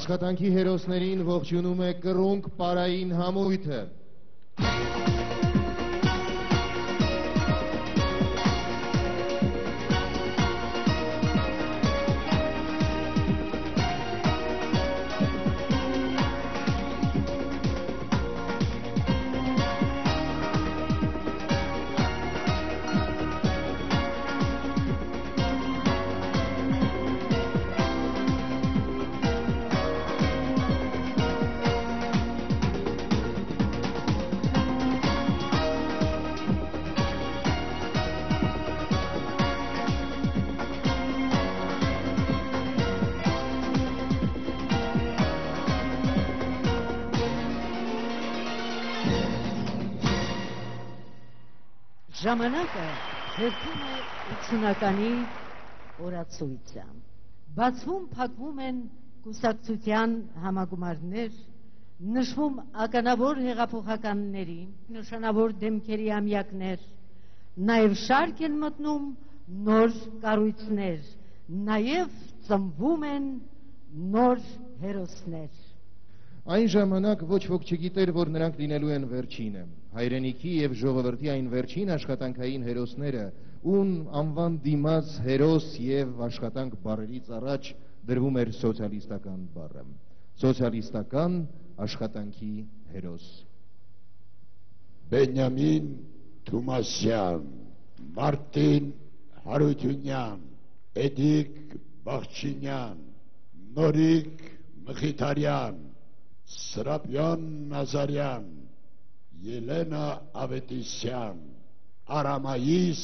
Աշխատանքի հերոսներին ողջունում է կռունկ պարային համույթը։ Ժամանակը հերթում է 80-ականի օրացույցը։ Բացվում փակվում են կուսակցության համագումարներ, նշվում ականավոր հեղափոխականների, նշանավոր դեմքերի ամյակներ, նաև շարք են մտնում նոր կառույցներ, նաև ծնվում են նոր հերոսներ։ Այն ժամանակ ոչ ոք չգիտեր, որ նրանք լինելու են վերջինը, հայրենիքի և ժողովրդի այն վերջին աշխատանքային հերոսները, ուն անվան դիմաց հերոս և աշխատանք բառերից առաջ դրվում էր սոցիալիստական բառը, սոցիալիստական աշխատանքի հերոս։ Բենյամին Թումասյան, Մարտին Հարությունյան, Էդիկ Բախչինյան, Նորիկ Մխիթարյան, Սրապյան Նազարյան, Ելենա Ավետիսյան, Արամայիս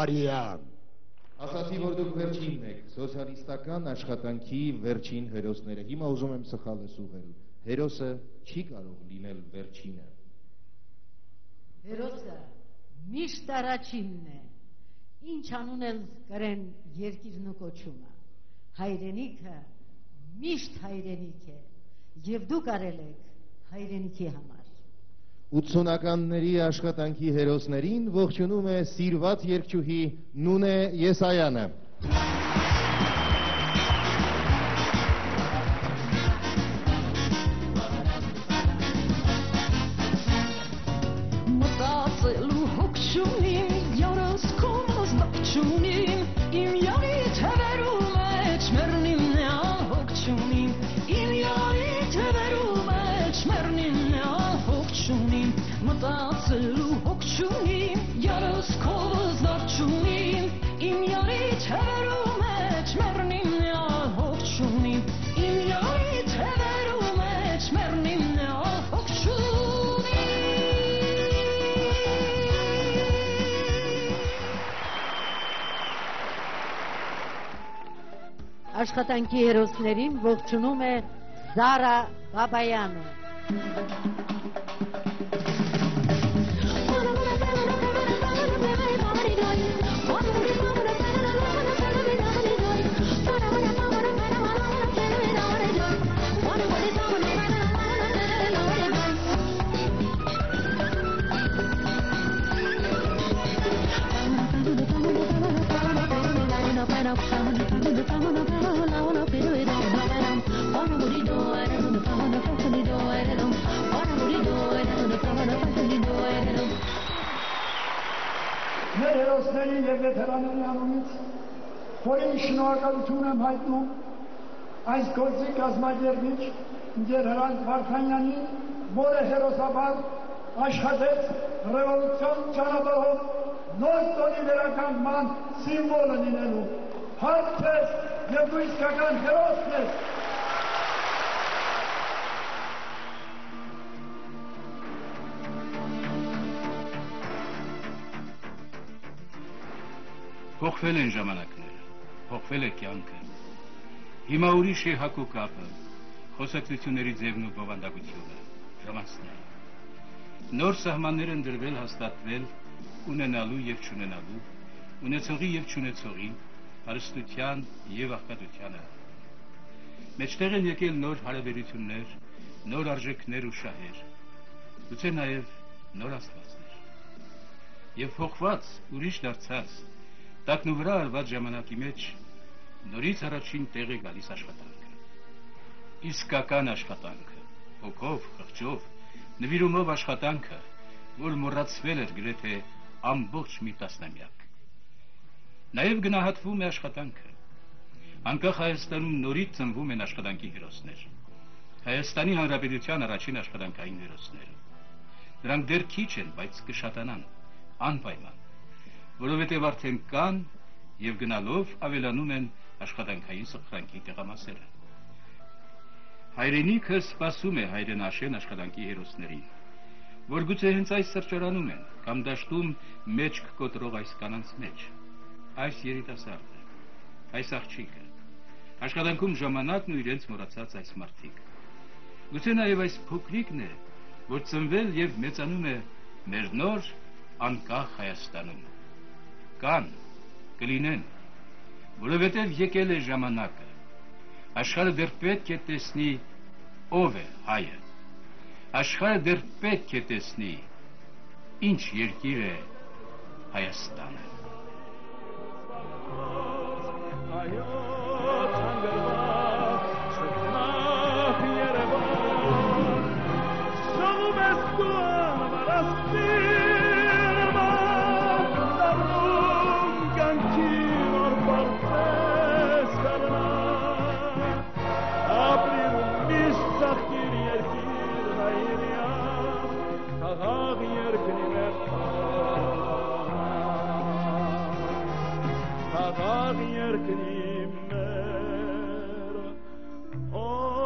Արիյան։ Ասացի, որ դուք վերջինն եք, սոցիալիստական աշխատանքի վերջին հերոսները։ Հիմա ուզում եմ սխալս ուղղել։ Հերոսը չի կարող լինել վերջինը։ Հերոսը միշտ առաջինն է, ինչ անուն էլ կրեն երկիրն ու կոչումը։ Հայրենիքը միշտ հայրենիք է, և դուք արել եք հայրենիքի համար։ 80-ականների աշխատանքի հերոսներին ողջունում է սիրված երգչուհի Նունե Եսայանը։ Մտածելու հոգ չունիմ, յարս կոմոս դակ չունիմ, իմ յարի թևերու մեջ մեռնիմ նեան հոգ չունիմ, իմ յարի թևերու մեջ մեռնիմ նեան հոգ չունիմ, մտածելու հոգ չունիմ, յարս կոմոս դակ չունիմ, իմ յարի թևերու մեջ մեռնիմ նեան հոգ չունիմ, իմ յարի թևերու մեջ մեռնիմ նեան հոգ չունիմ։ Աշխատանքի հերոսներին ողջունում է Զարա Բաբայանը։ Մեր հերոսների և վետերանների անունից, որին շնորհակալություն եմ հայտնում այս գործի կազմակերպիչ ընկեր Հրանտ Վարդանյանին, որը հերոսաբար աշխատեց ռևոլյուցիոն ճանապարհով նոր տոնի վերականգնման սիմվոլը լինելու։ Հարկ ես և դու իսկական հերոսն ես։ Փոխվել են ժամանակները, փոխվել է կյանքը։ Հիմա ուրիշ է հակու կապը, խոսակցությունների ձևն ու բովանդակությունը, ժամանցները։ Նոր սահմաններ են դրվել, հաստատվել, ունենալու եւ չունենալու, ունեցողի եւ չունեցողի, հարստության եւ աղքատությանը։ Մեջտեղ են եկել նոր հարաբերություններ, նոր արժեքներ ու շահեր, գուցե նաեւ նոր աստվածներ։ Եվ փոխված, ուրիշ դարձած, տակնուվրա արված ժամանակի մեջ նորից առաջին տեղ է գալիս աշխատանքը։ Իսկական աշխատանքը, հոգով, խղճով, նվիրումով աշխատանքը, որ մոռացվել էր գրեթե ամբողջ մի տասնամյակ։ Նաև գնահատվում է աշխատանքը։ Անկախ Հայաստանում նորից ծնվում են աշխատանքի հերոսներ։ Հայաստանի Հանրապետության առաջին աշխատանքային հերոսները։ Նրանք դեռ քիչ են, բայց կշատանան, անպայման, որովհետև արդեն կան եւ գնալով ավելանում են աշխատանքային սխրանքի տեղամասերը։ Հայրենիքը սպասում է հայրենաշեն աշխատանքի հերոսներին, որ գուցե հենց այս սրճարանում են, կամ դաշտում մեջք կոտրող այս կանանց մեջ, այս երիտասարդը, այս աղջիկը, աշխատանքում ժամանակն ու իրենց մոռացած այս մարդիկ։ Գուցե նաև այս փոքրիկն է, որ ծնվել եւ մեծանում է մեր նոր անկախ Հայաստանում։ Կան, կլինեն, որովհետև եկել է ժամանակը։ Աշխարհը դեռ պետք է տեսնի ով է հայը։ Աշխարհը դեռ պետք է տեսնի ինչ երկիր է Հայաստանը։ Oh